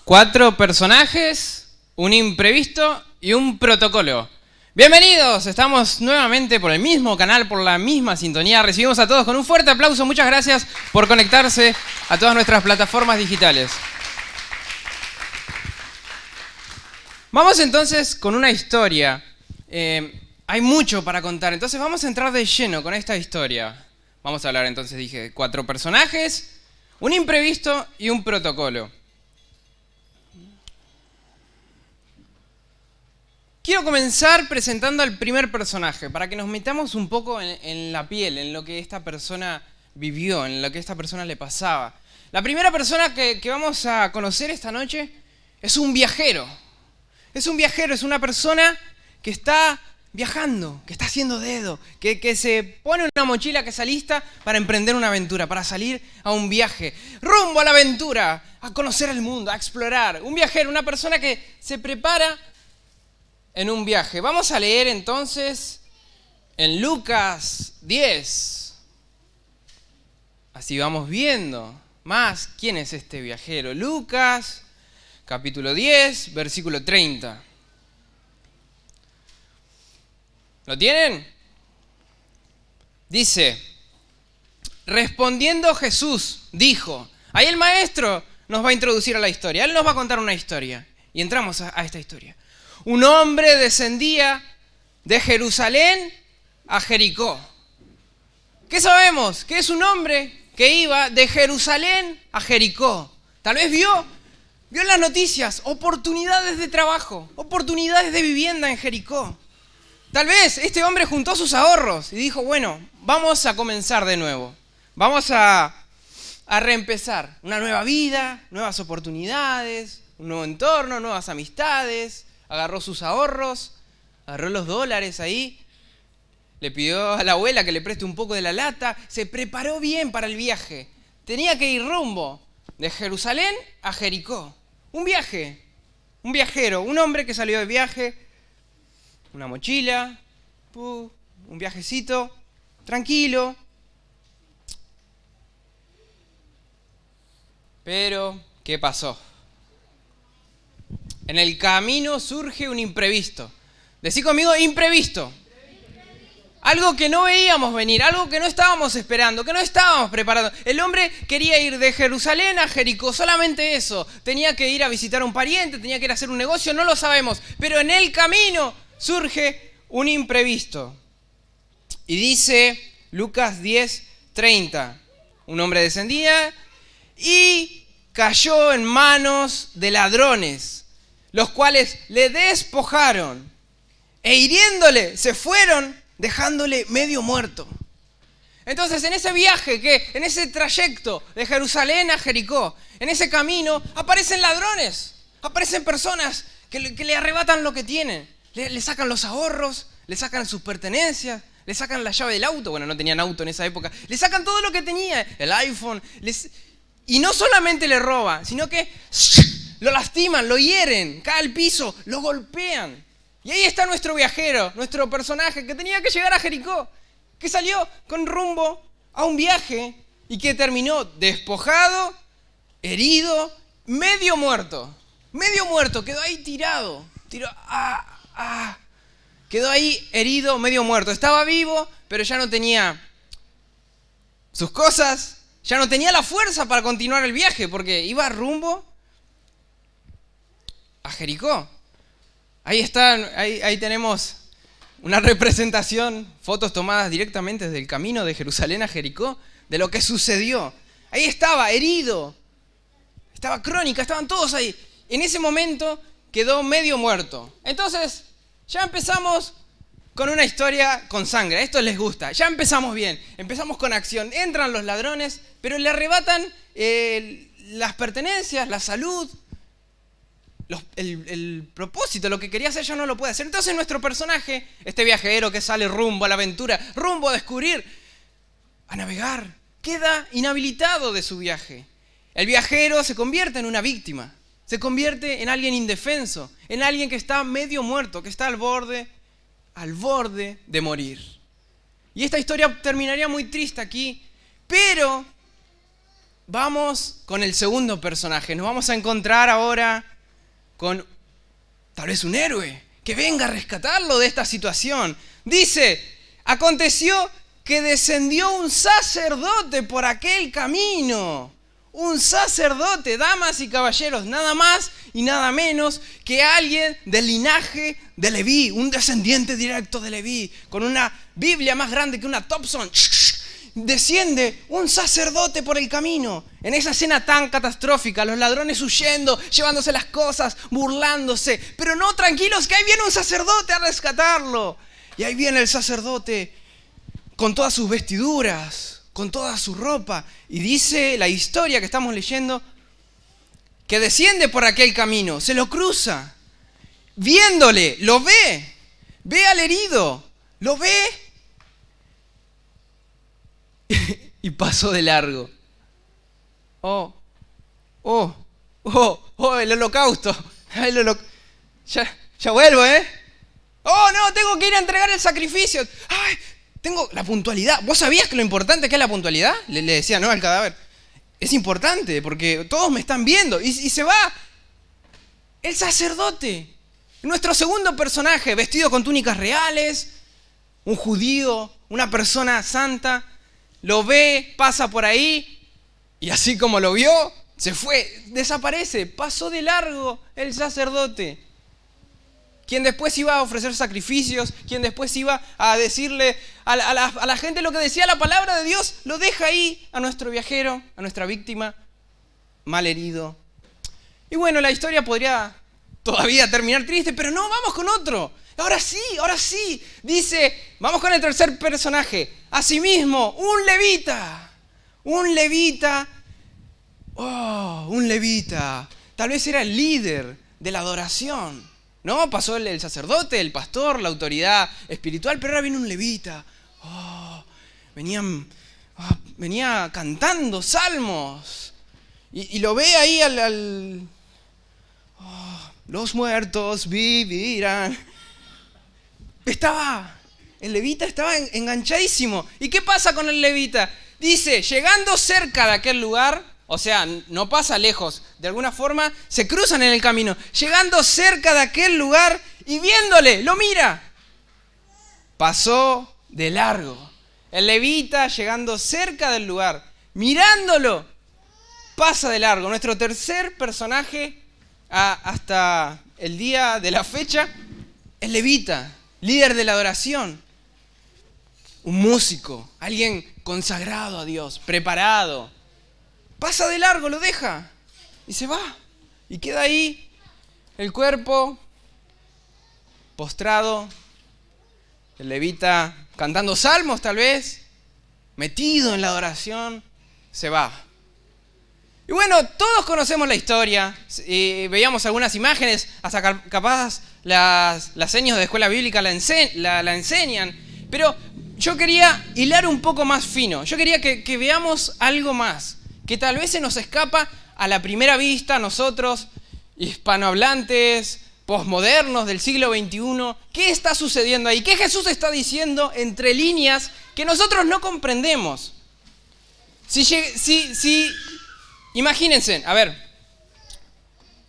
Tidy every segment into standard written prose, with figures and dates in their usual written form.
4 personajes, un imprevisto y un protocolo. Bienvenidos, estamos nuevamente por el mismo canal, por la misma sintonía. Recibimos a todos con un fuerte aplauso. Muchas gracias por conectarse a todas nuestras plataformas digitales. Vamos entonces con una historia. Hay mucho para contar, entonces vamos a entrar de lleno con esta historia. Vamos a hablar entonces, dije, 4 personajes, un imprevisto y un protocolo. Quiero comenzar presentando al primer personaje, para que nos metamos un poco en la piel, en lo que esta persona vivió, en lo que a esta persona le pasaba. La primera persona que vamos a conocer esta noche es un viajero. Es un viajero, es una persona que está viajando, que está haciendo dedo, que se pone una mochila que se alista para emprender una aventura, para salir a un viaje, rumbo a la aventura, a conocer el mundo, a explorar. Un viajero, una persona que se prepara en un viaje. Vamos a leer entonces en Lucas 10. Así vamos viendo más quién es este viajero. Lucas, capítulo 10, versículo 30. ¿Lo tienen? Dice, respondiendo Jesús, dijo, ahí el maestro nos va a introducir a la historia. Él nos va a contar una historia. Y entramos a esta historia. Un hombre descendía de Jerusalén a Jericó. ¿Qué sabemos? Que es un hombre que iba de Jerusalén a Jericó. Tal vez vio en las noticias oportunidades de trabajo, oportunidades de vivienda en Jericó. Tal vez este hombre juntó sus ahorros y dijo, bueno, vamos a comenzar de nuevo. Vamos a reempezar. Una nueva vida, nuevas oportunidades, un nuevo entorno, nuevas amistades. Agarró sus ahorros, agarró los dólares ahí, le pidió a la abuela que le preste un poco de la lata, se preparó bien para el viaje. Tenía que ir rumbo de Jerusalén a Jericó. Un viaje, un viajero, un hombre que salió de viaje, una mochila, un viajecito, tranquilo. Pero, ¿qué pasó? En el camino surge un imprevisto. Decí conmigo, imprevisto. Algo que no veíamos venir, algo que no estábamos esperando, que no estábamos preparados. El hombre quería ir de Jerusalén a Jericó, solamente eso. Tenía que ir a visitar a un pariente, tenía que ir a hacer un negocio, no lo sabemos. Pero en el camino surge un imprevisto. Y dice Lucas 10:30, un hombre descendía y cayó en manos de ladrones, los cuales le despojaron e hiriéndole se fueron dejándole medio muerto. Entonces en ese viaje, en ese trayecto de Jerusalén a Jericó, en ese camino aparecen ladrones, aparecen personas que le arrebatan lo que tienen, le sacan los ahorros, le sacan sus pertenencias, le sacan la llave del auto, bueno, no tenían auto en esa época, le sacan todo lo que tenía, el iPhone, y no solamente le roban, sino que lo lastiman, lo hieren, cae al piso, lo golpean. Y ahí está nuestro viajero, nuestro personaje que tenía que llegar a Jericó, que salió con rumbo a un viaje y que terminó despojado, herido, medio muerto, quedó ahí tirado, quedó ahí herido, medio muerto. Estaba vivo, pero ya no tenía sus cosas, ya no tenía la fuerza para continuar el viaje porque iba rumbo a Jericó. Ahí están, ahí tenemos una representación, fotos tomadas directamente desde el camino de Jerusalén a Jericó, de lo que sucedió. Ahí estaba, herido, estaba crónica, estaban todos ahí. En ese momento quedó medio muerto. Entonces, ya empezamos con una historia con sangre. A esto les gusta. Ya empezamos bien, empezamos con acción. Entran los ladrones, pero le arrebatan las pertenencias, la salud, el propósito, lo que quería hacer ya no lo puede hacer. Entonces nuestro personaje, este viajero que sale rumbo a la aventura, rumbo a descubrir, a navegar, queda inhabilitado de su viaje. El viajero se convierte en una víctima, se convierte en alguien indefenso, en alguien que está medio muerto, que está al borde de morir. Y esta historia terminaría muy triste aquí, pero vamos con el segundo personaje. Nos vamos a encontrar ahora con tal vez un héroe que venga a rescatarlo de esta situación. Dice, aconteció que descendió un sacerdote por aquel camino. Un sacerdote, damas y caballeros, nada más y nada menos que alguien del linaje de Leví, un descendiente directo de Leví, con una Biblia más grande que una Thompson. Desciende un sacerdote por el camino. En esa escena tan catastrófica, los ladrones huyendo, llevándose las cosas, burlándose. Pero no, tranquilos, que ahí viene un sacerdote a rescatarlo. Y ahí viene el sacerdote con todas sus vestiduras, con toda su ropa. Y dice la historia que estamos leyendo, que desciende por aquel camino, se lo cruza. Viéndole, lo ve al herido, lo ve y pasó de largo. El holocausto. Ya vuelvo, ¿eh? No, tengo que ir a entregar el sacrificio. Ay, tengo la puntualidad. ¿Vos sabías que lo importante que es la puntualidad? Le decía, ¿no? Al cadáver. Es importante porque todos me están viendo. Y se va el sacerdote. Nuestro segundo personaje, vestido con túnicas reales, un judío, una persona santa, lo ve, pasa por ahí, y así como lo vio, se fue, desaparece, pasó de largo el sacerdote. Quien después iba a ofrecer sacrificios, quien después iba a decirle a la gente lo que decía la palabra de Dios, lo deja ahí a nuestro viajero, a nuestra víctima, mal herido. Y bueno, la historia podría todavía terminar triste, pero no, vamos con otro. Ahora sí, dice, vamos con el tercer personaje. Asimismo, un levita. Un levita. Tal vez era el líder de la adoración. ¿No? Pasó el sacerdote, el pastor, la autoridad espiritual, pero ahora viene un levita. Venía cantando salmos. Y lo ve ahí los muertos vivirán. El levita estaba enganchadísimo. ¿Y qué pasa con el levita? Dice, llegando cerca de aquel lugar, o sea, no pasa lejos, de alguna forma se cruzan en el camino. Llegando cerca de aquel lugar y viéndole, lo mira. Pasó de largo. El levita llegando cerca del lugar, mirándolo, pasa de largo. Nuestro tercer personaje hasta el día de la fecha, el levita. Líder de la adoración, un músico, alguien consagrado a Dios, preparado. Pasa de largo, lo deja y se va. Y queda ahí el cuerpo postrado, el levita cantando salmos tal vez, metido en la adoración, se va. Y bueno, todos conocemos la historia, veíamos algunas imágenes, hasta capaz las señas de escuela bíblica la enseñan, pero yo quería hilar un poco más fino, yo quería que veamos algo más, que tal vez se nos escapa a la primera vista, nosotros, hispanohablantes, posmodernos del siglo XXI, ¿qué está sucediendo ahí? ¿Qué Jesús está diciendo entre líneas que nosotros no comprendemos? Imagínense, a ver,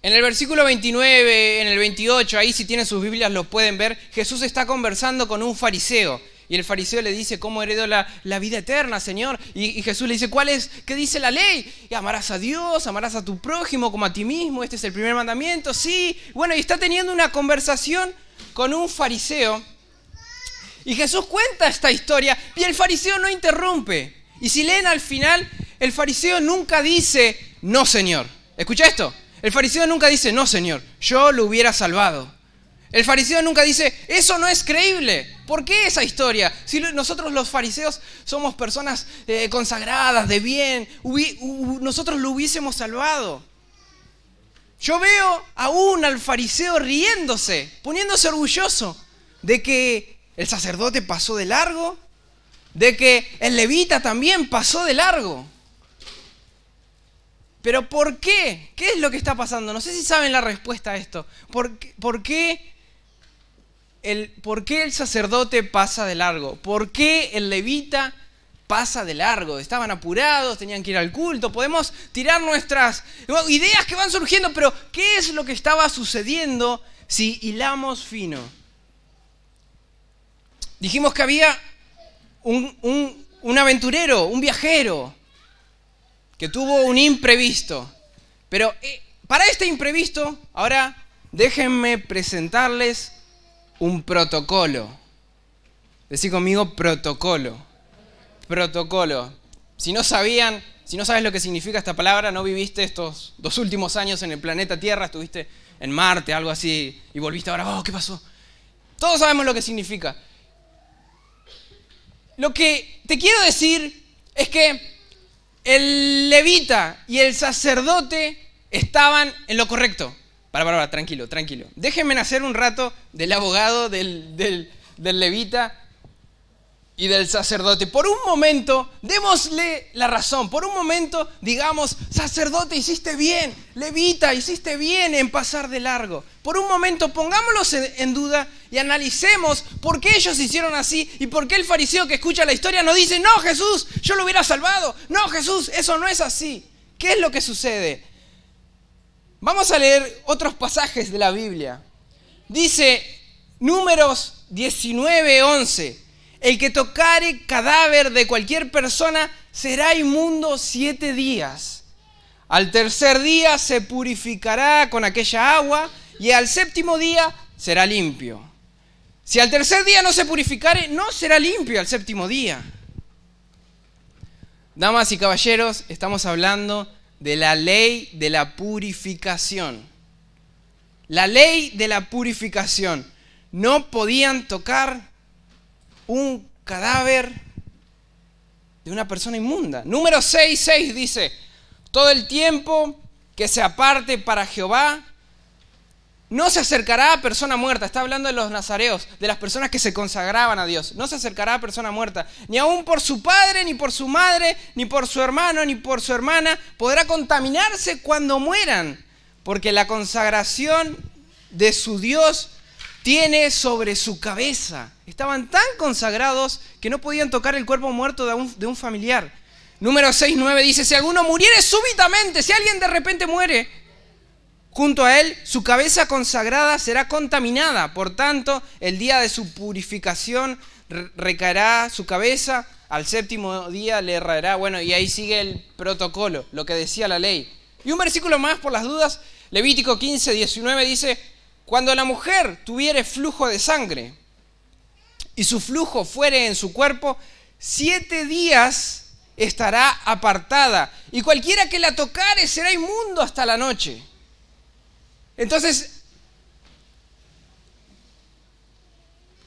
en el versículo 29, en el 28, ahí si tienen sus Biblias lo pueden ver, Jesús está conversando con un fariseo y el fariseo le dice, ¿cómo heredo la vida eterna, Señor? Y Jesús le dice, ¿qué dice la ley? Y amarás a Dios, amarás a tu prójimo como a ti mismo, este es el primer mandamiento, sí. Bueno, y está teniendo una conversación con un fariseo y Jesús cuenta esta historia y el fariseo no interrumpe. Y si leen al final, el fariseo nunca dice, no, Señor. ¿Escucha esto? El fariseo nunca dice, no, Señor, yo lo hubiera salvado. El fariseo nunca dice, eso no es creíble. ¿Por qué esa historia? Si nosotros los fariseos somos personas consagradas, de bien, nosotros lo hubiésemos salvado. Yo veo aún al fariseo riéndose, poniéndose orgulloso de que el sacerdote pasó de largo, de que el levita también pasó de largo. Pero ¿por qué? ¿Qué es lo que está pasando? No sé si saben la respuesta a esto. ¿Por qué el sacerdote pasa de largo? ¿Por qué el levita pasa de largo. Estaban apurados, tenían que ir al culto. Podemos tirar nuestras ideas que van surgiendo, pero ¿qué es lo que estaba sucediendo si hilamos fino? Dijimos que había un aventurero, un viajero, que tuvo un imprevisto. Pero para este imprevisto, ahora déjenme presentarles un protocolo. Decí conmigo protocolo. Protocolo. Si no sabes lo que significa esta palabra, no viviste estos 2 últimos años en el planeta Tierra, estuviste en Marte, algo así, y volviste ahora, ¿qué pasó? Todos sabemos lo que significa. Lo que te quiero decir es que el levita y el sacerdote estaban en lo correcto. Para, tranquilo. Déjenme hacer un rato del abogado, del levita y del sacerdote. Por un momento, démosle la razón. Por un momento, digamos, sacerdote, hiciste bien. Levita, hiciste bien en pasar de largo. Por un momento, pongámoslos en duda y analicemos por qué ellos hicieron así y por qué el fariseo que escucha la historia no dice, no, Jesús, yo lo hubiera salvado. No, Jesús, eso no es así. ¿Qué es lo que sucede? Vamos a leer otros pasajes de la Biblia. Dice Números 19:11. El que tocare cadáver de cualquier persona será inmundo 7 días. Al tercer día se purificará con aquella agua y al séptimo día será limpio. Si al tercer día no se purificare, no será limpio al séptimo día. Damas y caballeros, estamos hablando de la ley de la purificación. La ley de la purificación. No podían tocar un cadáver de una persona inmunda. Número 6:6 dice, todo el tiempo que se aparte para Jehová, no se acercará a persona muerta. Está hablando de los nazareos, de las personas que se consagraban a Dios. No se acercará a persona muerta, ni aun por su padre, ni por su madre, ni por su hermano, ni por su hermana. Podrá contaminarse cuando mueran, porque la consagración de su Dios tiene sobre su cabeza. Estaban tan consagrados que no podían tocar el cuerpo muerto de un familiar. Número 6:9 dice, si alguno muriere súbitamente, si alguien de repente muere junto a él, su cabeza consagrada será contaminada. Por tanto, el día de su purificación recaerá su cabeza, al séptimo día le raerá. Bueno, y ahí sigue el protocolo, lo que decía la ley. Y un versículo más por las dudas, Levítico 15:19 dice, cuando la mujer tuviere flujo de sangre y su flujo fuere en su cuerpo, 7 días estará apartada, y cualquiera que la tocare será inmundo hasta la noche. Entonces,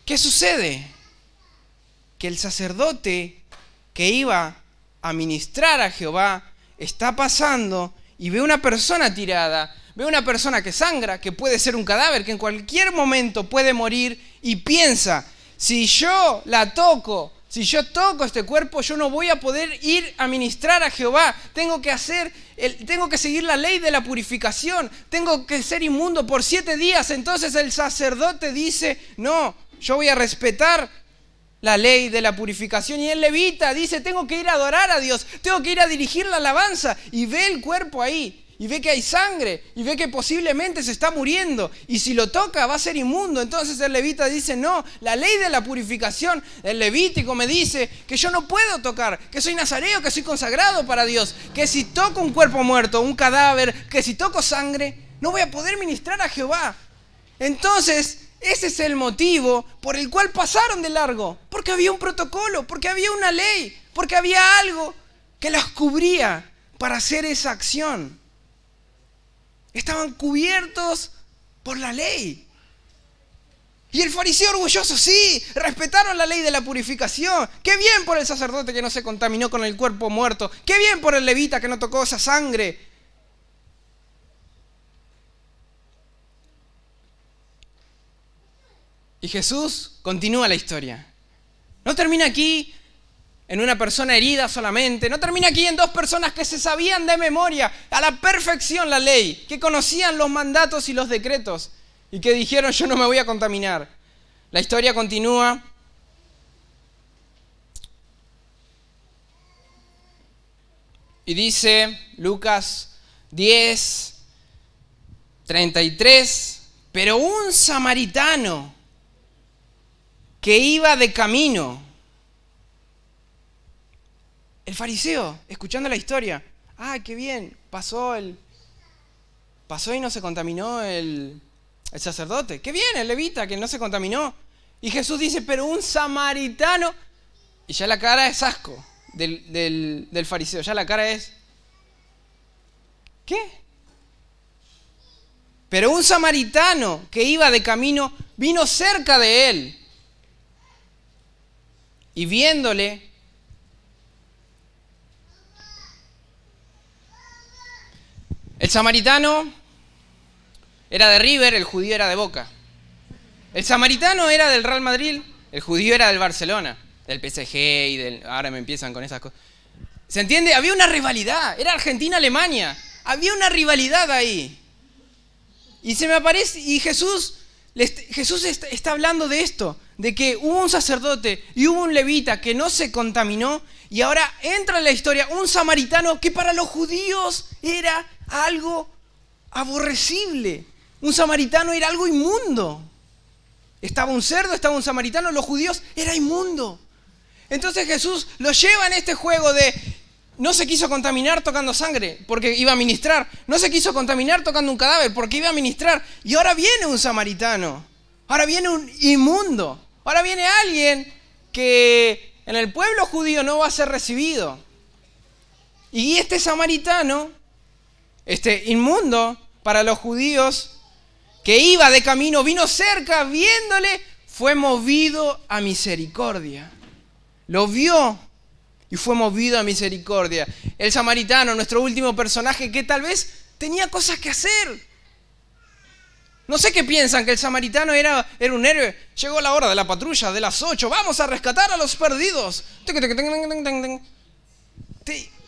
¿qué sucede? Que el sacerdote que iba a ministrar a Jehová está pasando y ve una persona tirada, ve una persona que sangra, que puede ser un cadáver, que en cualquier momento puede morir, y piensa, si yo la toco, si yo toco este cuerpo, yo no voy a poder ir a ministrar a Jehová. Tengo que seguir la ley de la purificación. Tengo que ser inmundo por 7 días. Entonces el sacerdote dice, no, yo voy a respetar la ley de la purificación. Y el levita dice, tengo que ir a adorar a Dios. Tengo que ir a dirigir la alabanza. Y ve el cuerpo ahí. Y ve que hay sangre, y ve que posiblemente se está muriendo, y si lo toca va a ser inmundo. Entonces el levita dice, no, la ley de la purificación, el levítico me dice que yo no puedo tocar, que soy nazareo, que soy consagrado para Dios, que si toco un cuerpo muerto, un cadáver, que si toco sangre, no voy a poder ministrar a Jehová. Entonces, ese es el motivo por el cual pasaron de largo, porque había un protocolo, porque había una ley, porque había algo que las cubría para hacer esa acción. Estaban cubiertos por la ley. Y el fariseo orgulloso, sí, respetaron la ley de la purificación. Qué bien por el sacerdote que no se contaminó con el cuerpo muerto. Qué bien por el levita que no tocó esa sangre. Y Jesús continúa la historia. No termina aquí en una persona herida solamente. No termina aquí en 2 personas que se sabían de memoria a la perfección la ley, que conocían los mandatos y los decretos y que dijeron, yo no me voy a contaminar. La historia continúa Y dice Lucas 10, 33, pero un samaritano que iba de camino, el fariseo, escuchando la historia, qué bien, pasó y no se contaminó el sacerdote, qué bien, el levita que no se contaminó. Y Jesús dice, pero un samaritano, y ya la cara es asco del fariseo, ya la cara es, ¿qué? Pero un samaritano que iba de camino vino cerca de él y viéndole, el samaritano era de River, el judío era de Boca. El samaritano era del Real Madrid, el judío era del Barcelona, del PSG y ahora me empiezan con esas cosas. ¿Se entiende? Había una rivalidad, era Argentina-Alemania, había una rivalidad ahí. Y se me aparece, y Jesús está hablando de esto, de que hubo un sacerdote y hubo un levita que no se contaminó, y ahora entra en la historia un samaritano que para los judíos era algo aborrecible. Un samaritano era algo inmundo. Estaba un cerdo, estaba un samaritano, los judíos era inmundo. Entonces Jesús lo lleva en este juego de no se quiso contaminar tocando sangre porque iba a ministrar. No se quiso contaminar tocando un cadáver porque iba a ministrar. Y ahora viene un samaritano. Ahora viene un inmundo. Ahora viene alguien que en el pueblo judío no va a ser recibido. Y este samaritano, este inmundo para los judíos, que iba de camino, vino cerca, viéndole, fue movido a misericordia. Lo vio y fue movido a misericordia. El samaritano, nuestro último personaje, que tal vez tenía cosas que hacer. No sé qué piensan, que el samaritano era un héroe. Llegó la hora de la patrulla, de las 8, vamos a rescatar a los perdidos.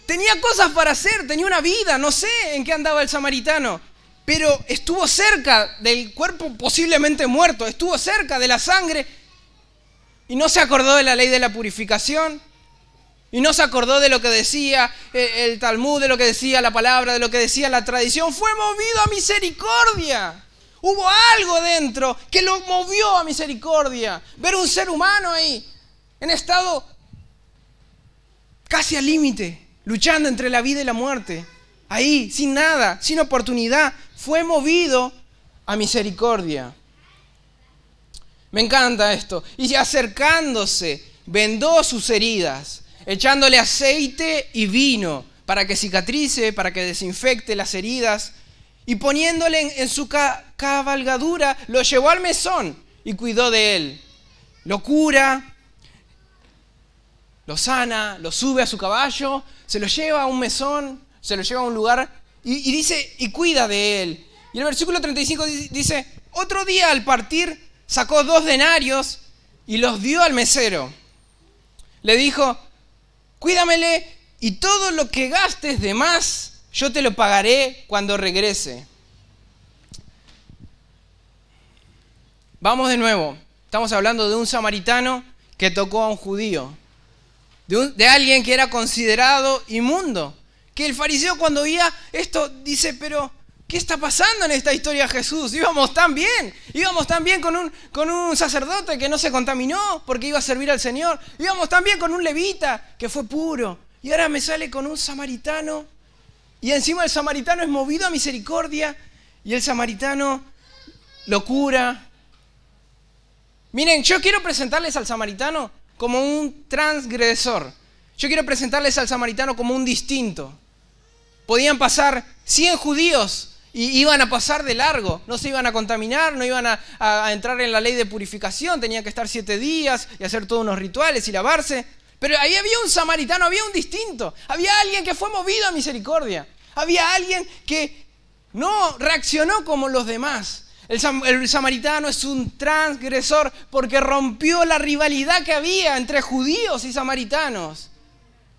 Tenía cosas para hacer, tenía una vida, no sé en qué andaba el samaritano. Pero estuvo cerca del cuerpo posiblemente muerto, estuvo cerca de la sangre y no se acordó de la ley de la purificación y no se acordó de lo que decía el Talmud, de lo que decía la palabra, de lo que decía la tradición. Fue movido a misericordia. Hubo algo dentro que lo movió a misericordia. Ver un ser humano ahí en estado casi al límite, luchando entre la vida y la muerte. Ahí, sin nada, sin oportunidad, fue movido a misericordia. Me encanta esto. Y acercándose, vendó sus heridas, echándole aceite y vino para que cicatrice, para que desinfecte las heridas. Y poniéndole en su cabalgadura, lo llevó al mesón y cuidó de él. Lo cura, lo sana, lo sube a su caballo, se lo lleva a un mesón, se lo lleva a un lugar y dice, y cuida de él. Y el versículo 35 dice, otro día al partir sacó 2 denarios y los dio al mesero. Le dijo, cuídamele y todo lo que gastes de más, yo te lo pagaré cuando regrese. Vamos de nuevo. Estamos hablando de un samaritano que tocó a un judío. De alguien que era considerado inmundo. Que el fariseo cuando oía esto dice, pero ¿qué está pasando en esta historia, Jesús? Íbamos tan bien con un sacerdote que no se contaminó porque iba a servir al Señor. Íbamos tan bien con un levita que fue puro. Y ahora me sale con un samaritano. Y encima el samaritano es movido a misericordia. Y el samaritano lo cura. Miren, yo quiero presentarles al samaritano como un transgresor. Yo quiero presentarles al samaritano como un distinto. Podían pasar 100 judíos y iban a pasar de largo. No se iban a contaminar, no iban a entrar en la ley de purificación. Tenían que estar 7 días y hacer todos unos rituales y lavarse. Pero ahí había un samaritano, había un distinto. Había alguien que fue movido a misericordia. Había alguien que no reaccionó como los demás. El samaritano es un transgresor porque rompió la rivalidad que había entre judíos y samaritanos.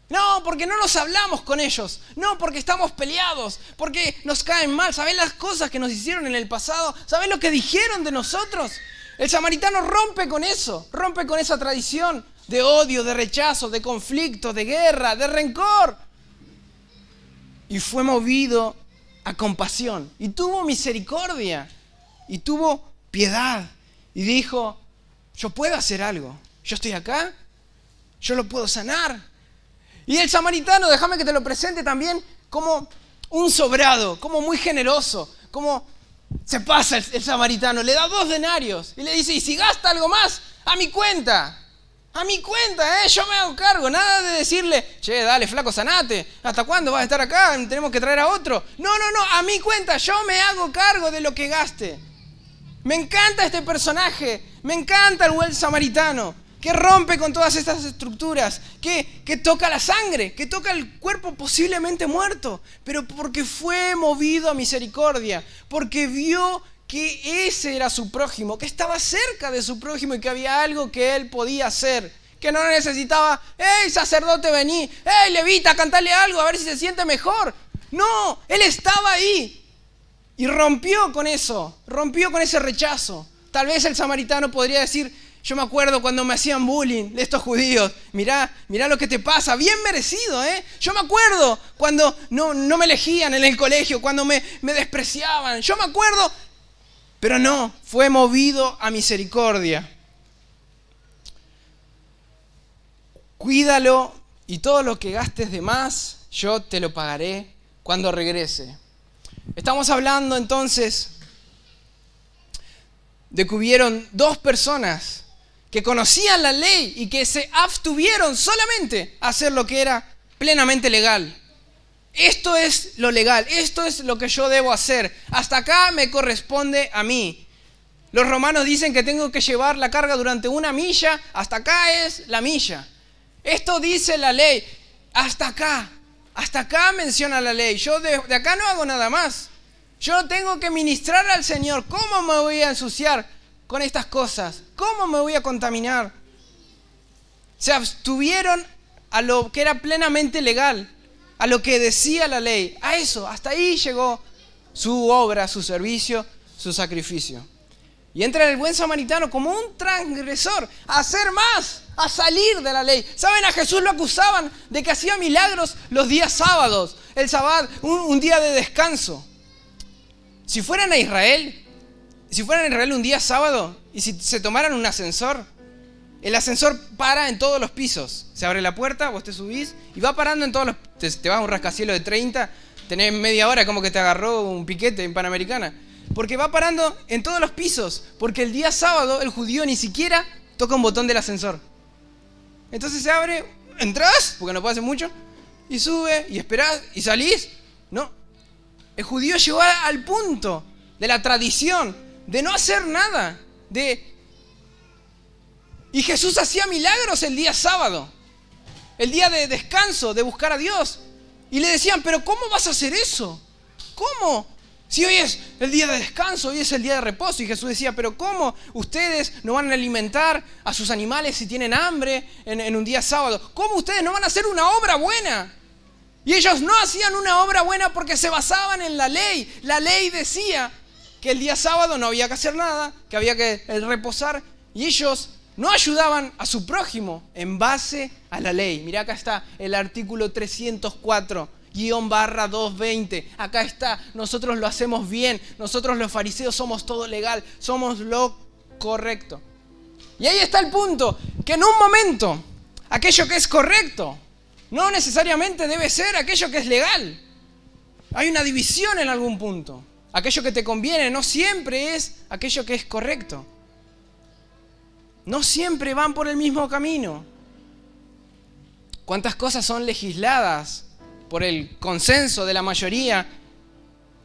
No, porque no nos hablamos con ellos. No, porque estamos peleados. Porque nos caen mal. ¿Sabés las cosas que nos hicieron en el pasado? ¿Sabés lo que dijeron de nosotros? El samaritano rompe con eso. Rompe con esa tradición de odio, de rechazo, de conflicto, de guerra, de rencor. y fue movido a compasión y tuvo misericordia y tuvo piedad y dijo, yo puedo hacer algo, yo estoy acá, yo lo puedo sanar. Y el samaritano, déjame que te lo presente también como un sobrado, como muy generoso, como se pasa el samaritano, le da 2 denarios y le dice, y si gasta algo más, a mi cuenta, yo me hago cargo. Nada de decirle, che, dale flaco, sanate, ¿hasta cuándo vas a estar acá? Tenemos que traer a otro. No, a mi cuenta, yo me hago cargo de lo que gaste. Me encanta este personaje, me encanta el buen samaritano, que rompe con todas estas estructuras, que toca la sangre, que toca el cuerpo posiblemente muerto, pero porque fue movido a misericordia, porque vio que ese era su prójimo, que estaba cerca de su prójimo y que había algo que él podía hacer, que no necesitaba, ¡hey, sacerdote, vení! ¡Hey, levita, cantale algo, a ver si se siente mejor! No, él estaba ahí y rompió con eso, rompió con ese rechazo. Tal vez el samaritano podría decir, yo me acuerdo cuando me hacían bullying de estos judíos. Mirá lo que te pasa. Bien merecido, ¿eh? Yo me acuerdo cuando no me elegían en el colegio, cuando me despreciaban. Yo me acuerdo. Pero no, fue movido a misericordia. Cuídalo y todo lo que gastes de más, yo te lo pagaré cuando regrese. Estamos hablando entonces de que hubieron 2 personas que conocían la ley y que se abstuvieron solamente a hacer lo que era plenamente legal. Esto es lo legal, esto es lo que yo debo hacer. Hasta acá me corresponde a mí. Los romanos dicen que tengo que llevar la carga durante 1 milla, hasta acá es la milla. Esto dice la ley, hasta acá menciona la ley. Yo de acá no hago nada más. Yo tengo que ministrar al Señor. ¿Cómo me voy a ensuciar con estas cosas? ¿Cómo me voy a contaminar? Se abstuvieron a lo que era plenamente legal, a lo que decía la ley. A eso, hasta ahí llegó su obra, su servicio, su sacrificio. Y entra el buen samaritano como un transgresor a hacer más, a salir de la ley. ¿Saben? A Jesús lo acusaban de que hacía milagros los días sábados, el sábado, un día de descanso. Si fueran a Israel un día sábado y si se tomaran un ascensor, el ascensor para en todos los pisos. Se abre la puerta, vos te subís y va parando en todos los... Te vas a un rascacielos de 30, tenés media hora como que te agarró un piquete en Panamericana. Porque va parando en todos los pisos. Porque el día sábado el judío ni siquiera toca un botón del ascensor. Entonces se abre, entras, porque no puede hacer mucho, y sube, y esperás, y salís. No. El judío llegó al punto de la tradición, de no hacer nada. Y Jesús hacía milagros el día sábado. El día de descanso, de buscar a Dios. Y le decían, pero ¿cómo vas a hacer eso? ¿Cómo? Si hoy es el día de descanso, hoy es el día de reposo. Y Jesús decía, pero ¿cómo ustedes no van a alimentar a sus animales si tienen hambre en un día sábado? ¿Cómo ustedes no van a hacer una obra buena? Y ellos no hacían una obra buena porque se basaban en la ley. La ley decía que el día sábado no había que hacer nada, que había que reposar. Y ellos no ayudaban a su prójimo en base a la ley. Mirá, acá está el artículo 304-220. Acá está, nosotros lo hacemos bien. Nosotros los fariseos somos todo legal, somos lo correcto. Y ahí está el punto, que en un momento aquello que es correcto no necesariamente debe ser aquello que es legal. Hay una división en algún punto. Aquello que te conviene no siempre es aquello que es correcto. No siempre van por el mismo camino. ¿Cuántas cosas son legisladas por el consenso de la mayoría?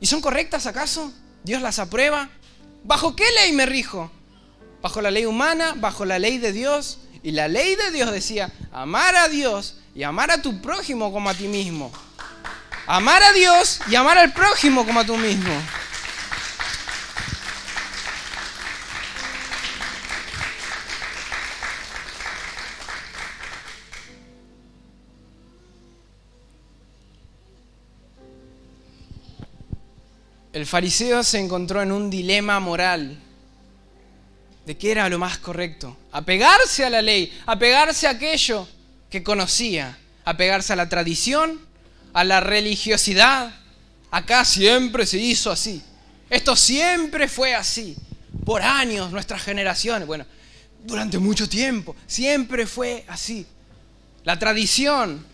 ¿Y son correctas acaso? ¿Dios las aprueba? ¿Bajo qué ley me rijo? ¿Bajo la ley humana? ¿Bajo la ley de Dios? Y la ley de Dios decía, amar a Dios y amar a tu prójimo como a ti mismo. Amar a Dios y amar al prójimo como a tú mismo. El fariseo se encontró en un dilema moral de qué era lo más correcto. Apegarse a la ley, apegarse a aquello que conocía, apegarse a la tradición a la religiosidad. Acá siempre se hizo así. Esto siempre fue así. Por años, nuestras generaciones. Bueno, durante mucho tiempo. Siempre fue así. La tradición,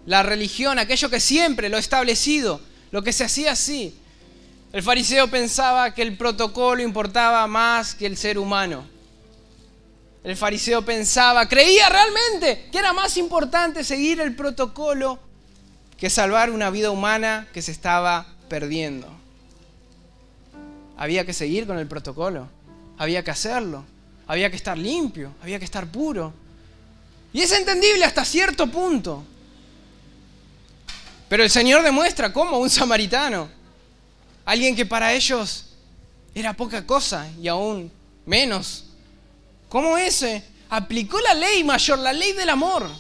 la religión, aquello que siempre, lo establecido, lo que se hacía así. El fariseo pensaba que el protocolo importaba más que el ser humano. El fariseo creía realmente que era más importante seguir el protocolo que salvar una vida humana que se estaba perdiendo. Había que seguir con el protocolo, había que hacerlo, había que estar limpio, había que estar puro. Y es entendible hasta cierto punto. Pero el Señor demuestra cómo un samaritano, alguien que para ellos era poca cosa y aún menos, cómo ese aplicó la ley mayor, la ley del amor.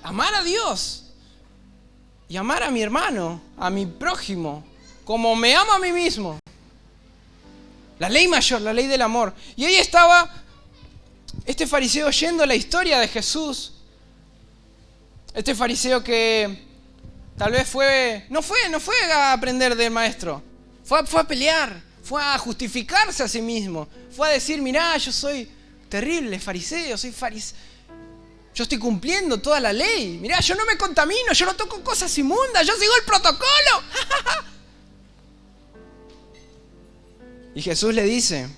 Amar a Dios y amar a mi hermano, a mi prójimo, como me amo a mí mismo. La ley mayor, la ley del amor. Y ahí estaba este fariseo oyendo la historia de Jesús. Este fariseo que tal vez no fue a aprender del maestro. Fue a pelear, fue a justificarse a sí mismo. Fue a decir, mirá, yo soy terrible fariseo, yo estoy cumpliendo toda la ley. Mirá, yo no me contamino, yo no toco cosas inmundas, yo sigo el protocolo. Y Jesús le dice,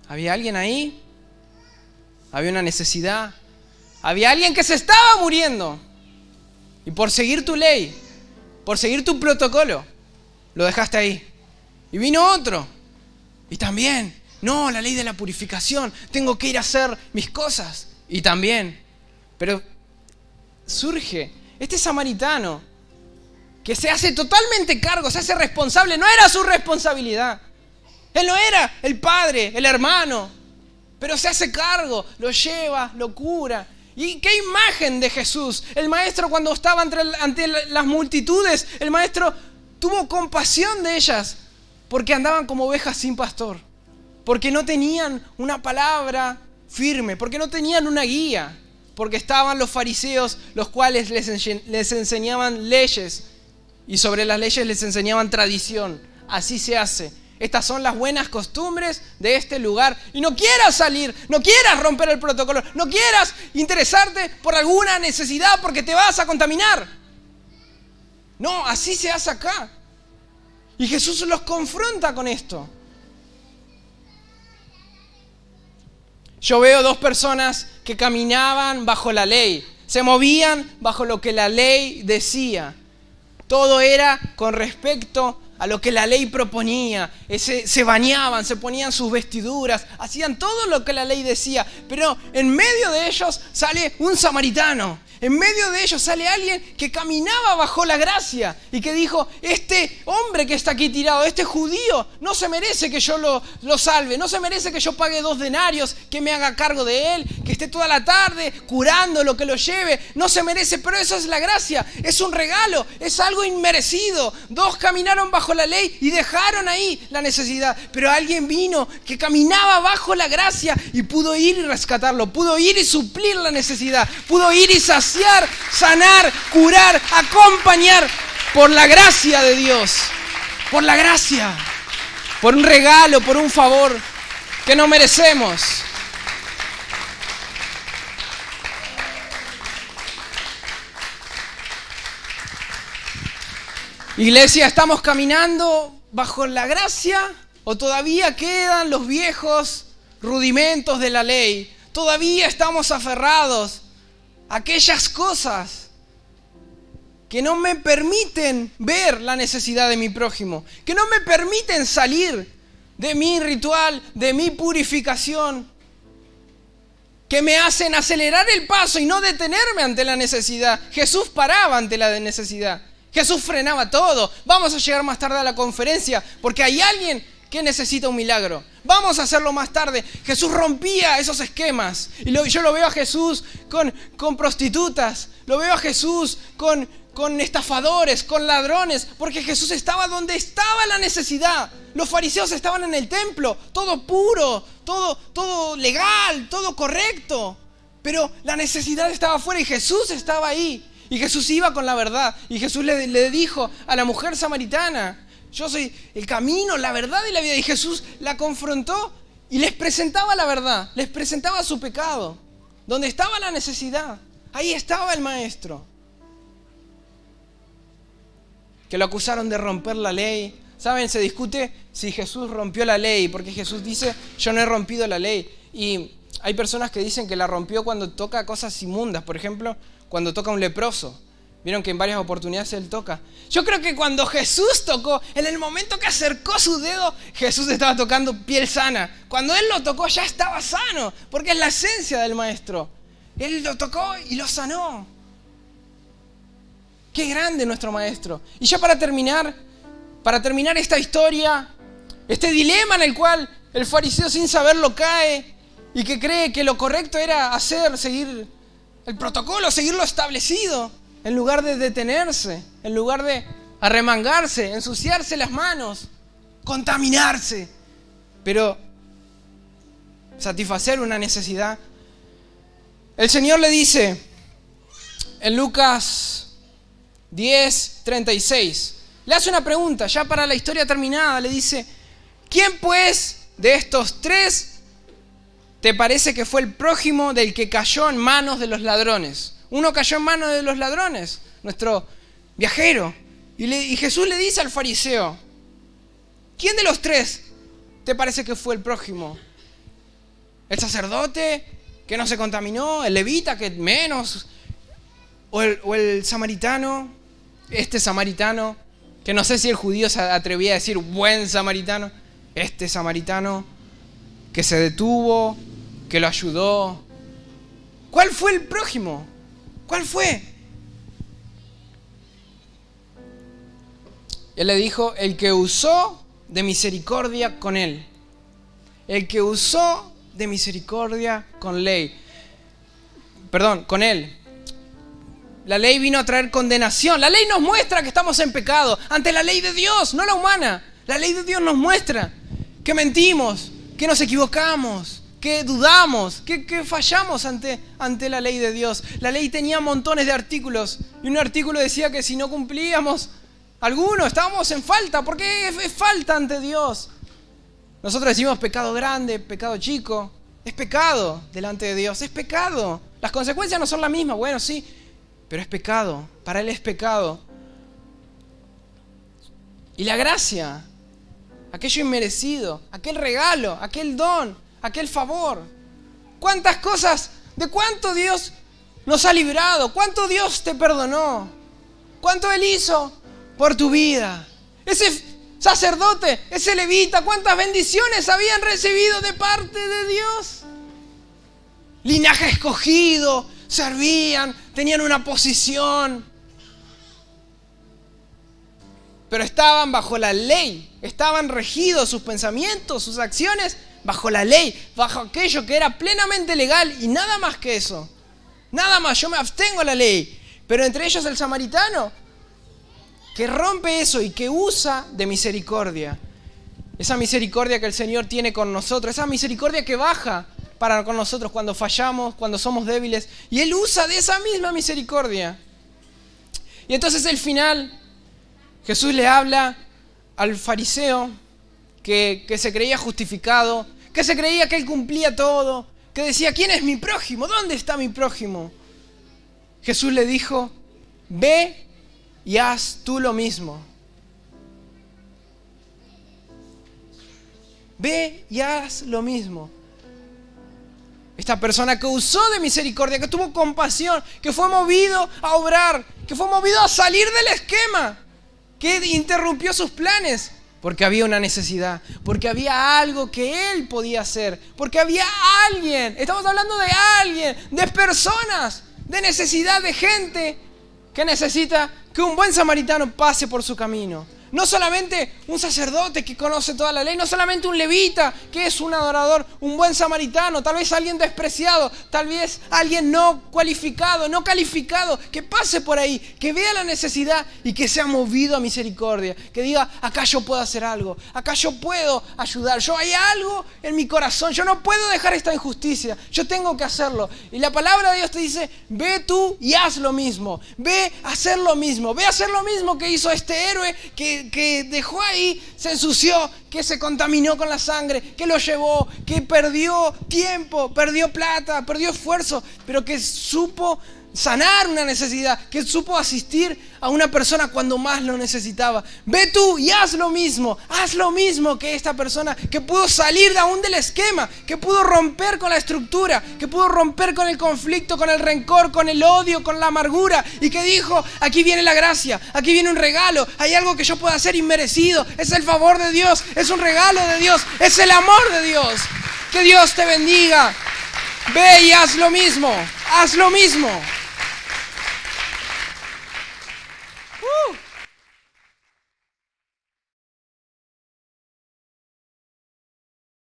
¿había alguien ahí? Había una necesidad. Había alguien que se estaba muriendo. Y por seguir tu ley, por seguir tu protocolo, lo dejaste ahí. Y vino otro. Y también, no, la ley de la purificación. Tengo que ir a hacer mis cosas. Y también. Pero surge este samaritano que se hace totalmente cargo, se hace responsable. No era su responsabilidad. Él no era el padre, el hermano. Pero se hace cargo, lo lleva, lo cura. ¿Y qué imagen de Jesús? El maestro, cuando estaba ante las multitudes, el maestro tuvo compasión de ellas porque andaban como ovejas sin pastor, porque no tenían una palabra firme, porque no tenían una guía, porque estaban los fariseos, los cuales les enseñaban leyes y sobre las leyes les enseñaban tradición. Así se hace. Estas son las buenas costumbres de este lugar. Y no quieras salir, no quieras romper el protocolo, no quieras interesarte por alguna necesidad porque te vas a contaminar. No, así se hace acá. Y Jesús los confronta con esto. Yo veo dos personas que caminaban bajo la ley, se movían bajo lo que la ley decía. Todo era con respecto a lo que la ley proponía. Se bañaban, se ponían sus vestiduras, hacían todo lo que la ley decía. Pero en medio de ellos sale un samaritano. En medio de ellos sale alguien que caminaba bajo la gracia y que dijo, este hombre que está aquí tirado, este judío, no se merece que yo lo salve, no se merece que yo pague 2 denarios, que me haga cargo de él, que esté toda la tarde curándolo, que lo lleve, no se merece, pero eso es la gracia, es un regalo, es algo inmerecido. 2 caminaron bajo la ley y dejaron ahí la necesidad, pero alguien vino que caminaba bajo la gracia y pudo ir y rescatarlo, pudo ir y suplir la necesidad, pudo ir y saciar, sanar, curar, acompañar por la gracia de Dios, por la gracia, por un regalo, por un favor que no merecemos. Iglesia, ¿estamos caminando bajo la gracia o todavía quedan los viejos rudimentos de la ley? Todavía estamos aferrados a aquellas cosas que no me permiten ver la necesidad de mi prójimo, que no me permiten salir de mi ritual, de mi purificación, que me hacen acelerar el paso y no detenerme ante la necesidad. Jesús paraba ante la necesidad. Jesús frenaba todo. Vamos a llegar más tarde a la conferencia porque hay alguien que necesita un milagro. Vamos a hacerlo más tarde. Jesús rompía esos esquemas. Y yo lo veo a Jesús con prostitutas. Lo veo a Jesús con estafadores, con ladrones. Porque Jesús estaba donde estaba la necesidad. Los fariseos estaban en el templo. Todo puro, todo legal, todo correcto. Pero la necesidad estaba afuera y Jesús estaba ahí. Y Jesús iba con la verdad. Y Jesús le dijo a la mujer samaritana, yo soy el camino, la verdad y la vida. Y Jesús la confrontó y les presentaba la verdad, les presentaba su pecado. Donde estaba la necesidad, ahí estaba el maestro. Que lo acusaron de romper la ley. ¿Saben? Se discute si Jesús rompió la ley, porque Jesús dice, yo no he rompido la ley. Y hay personas que dicen que la rompió cuando toca cosas inmundas. Por ejemplo, cuando toca a un leproso. Vieron que en varias oportunidades él toca. Yo creo que cuando Jesús tocó, en el momento que acercó su dedo, Jesús estaba tocando piel sana. Cuando él lo tocó ya estaba sano, porque es la esencia del maestro. Él lo tocó y lo sanó. Qué grande nuestro maestro. Y ya para terminar esta historia, este dilema en el cual el fariseo sin saberlo cae y que cree que lo correcto era seguir el protocolo, seguir lo establecido, en lugar de detenerse, en lugar de arremangarse, ensuciarse las manos, contaminarse, pero satisfacer una necesidad. El Señor le dice en Lucas 10:36, le hace una pregunta, ya para la historia terminada, le dice, ¿quién pues de estos tres te parece que fue el prójimo del que cayó en manos de los ladrones? Uno cayó en manos de los ladrones, nuestro viajero. Y Jesús le dice al fariseo, ¿quién de los tres te parece que fue el prójimo? ¿El sacerdote que no se contaminó? ¿El levita que menos? ¿O el samaritano? Este samaritano, que no sé si el judío se atrevía a decir buen samaritano. Este samaritano que se detuvo, que lo ayudó. ¿Cuál fue el prójimo? ¿Cuál fue? Él le dijo, el que usó de misericordia con él. El que usó de misericordia con él. La ley vino a traer condenación. La ley nos muestra que estamos en pecado ante la ley de Dios, no la humana. La ley de Dios nos muestra que mentimos, que nos equivocamos, que dudamos, que fallamos ante la ley de Dios. La ley tenía montones de artículos y un artículo decía que si no cumplíamos alguno estábamos en falta, porque es falta ante Dios. Nosotros decimos pecado grande, pecado chico. Es pecado delante de Dios, es pecado. Las consecuencias no son las mismas, bueno, sí, pero es pecado. Para Él es pecado. Y la gracia, aquello inmerecido, aquel regalo, aquel don, aquel favor. ¿Cuántas cosas, de cuánto Dios nos ha librado? ¿Cuánto Dios te perdonó? ¿Cuánto Él hizo por tu vida? Ese sacerdote, ese levita, ¿cuántas bendiciones habían recibido de parte de Dios? Linaje escogido, servían, tenían una posición. Pero estaban bajo la ley, estaban regidos sus pensamientos, sus acciones, bajo la ley, bajo aquello que era plenamente legal y nada más que eso. Nada más, yo me abstengo a la ley. Pero entre ellos el samaritano, que rompe eso y que usa de misericordia. Esa misericordia que el Señor tiene con nosotros, esa misericordia que baja para con nosotros cuando fallamos, cuando somos débiles. Y Él usa de esa misma misericordia. Y entonces al final, Jesús le habla al fariseo que se creía justificado, que se creía que él cumplía todo, que decía, ¿quién es mi prójimo? ¿Dónde está mi prójimo? Jesús le dijo, ve y haz tú lo mismo. Ve y haz lo mismo. Esta persona que usó de misericordia, que tuvo compasión, que fue movido a obrar, que fue movido a salir del esquema, que interrumpió sus planes, porque había una necesidad, porque había algo que él podía hacer, porque había alguien, estamos hablando de alguien, de personas, de necesidad, de gente que necesita que un buen samaritano pase por su camino. no solamente un sacerdote que conoce toda la ley, no solamente un levita que es un adorador, un buen samaritano, tal vez alguien despreciado, tal vez alguien no cualificado, no calificado, que pase por ahí, que vea la necesidad y que sea movido a misericordia, que diga, acá yo puedo hacer algo, acá yo puedo ayudar, hay algo en mi corazón, yo no puedo dejar esta injusticia, yo tengo que hacerlo. Y la palabra de Dios te dice, ve tú y haz lo mismo, ve a hacer lo mismo, ve a hacer lo mismo que hizo este héroe que dejó ahí, se ensució, que se contaminó con la sangre, que lo llevó, que perdió tiempo, perdió plata, perdió esfuerzo, pero que supo sanar una necesidad, que supo asistir a una persona cuando más lo necesitaba. Ve tú y haz lo mismo que esta persona, que pudo salir de aún del esquema, que pudo romper con la estructura, que pudo romper con el conflicto, con el rencor, con el odio, con la amargura, y que dijo, aquí viene la gracia, aquí viene un regalo, hay algo que yo puedo hacer inmerecido, es el favor de Dios, es un regalo de Dios, es el amor de Dios. Que Dios te bendiga. Ve y haz lo mismo, haz lo mismo.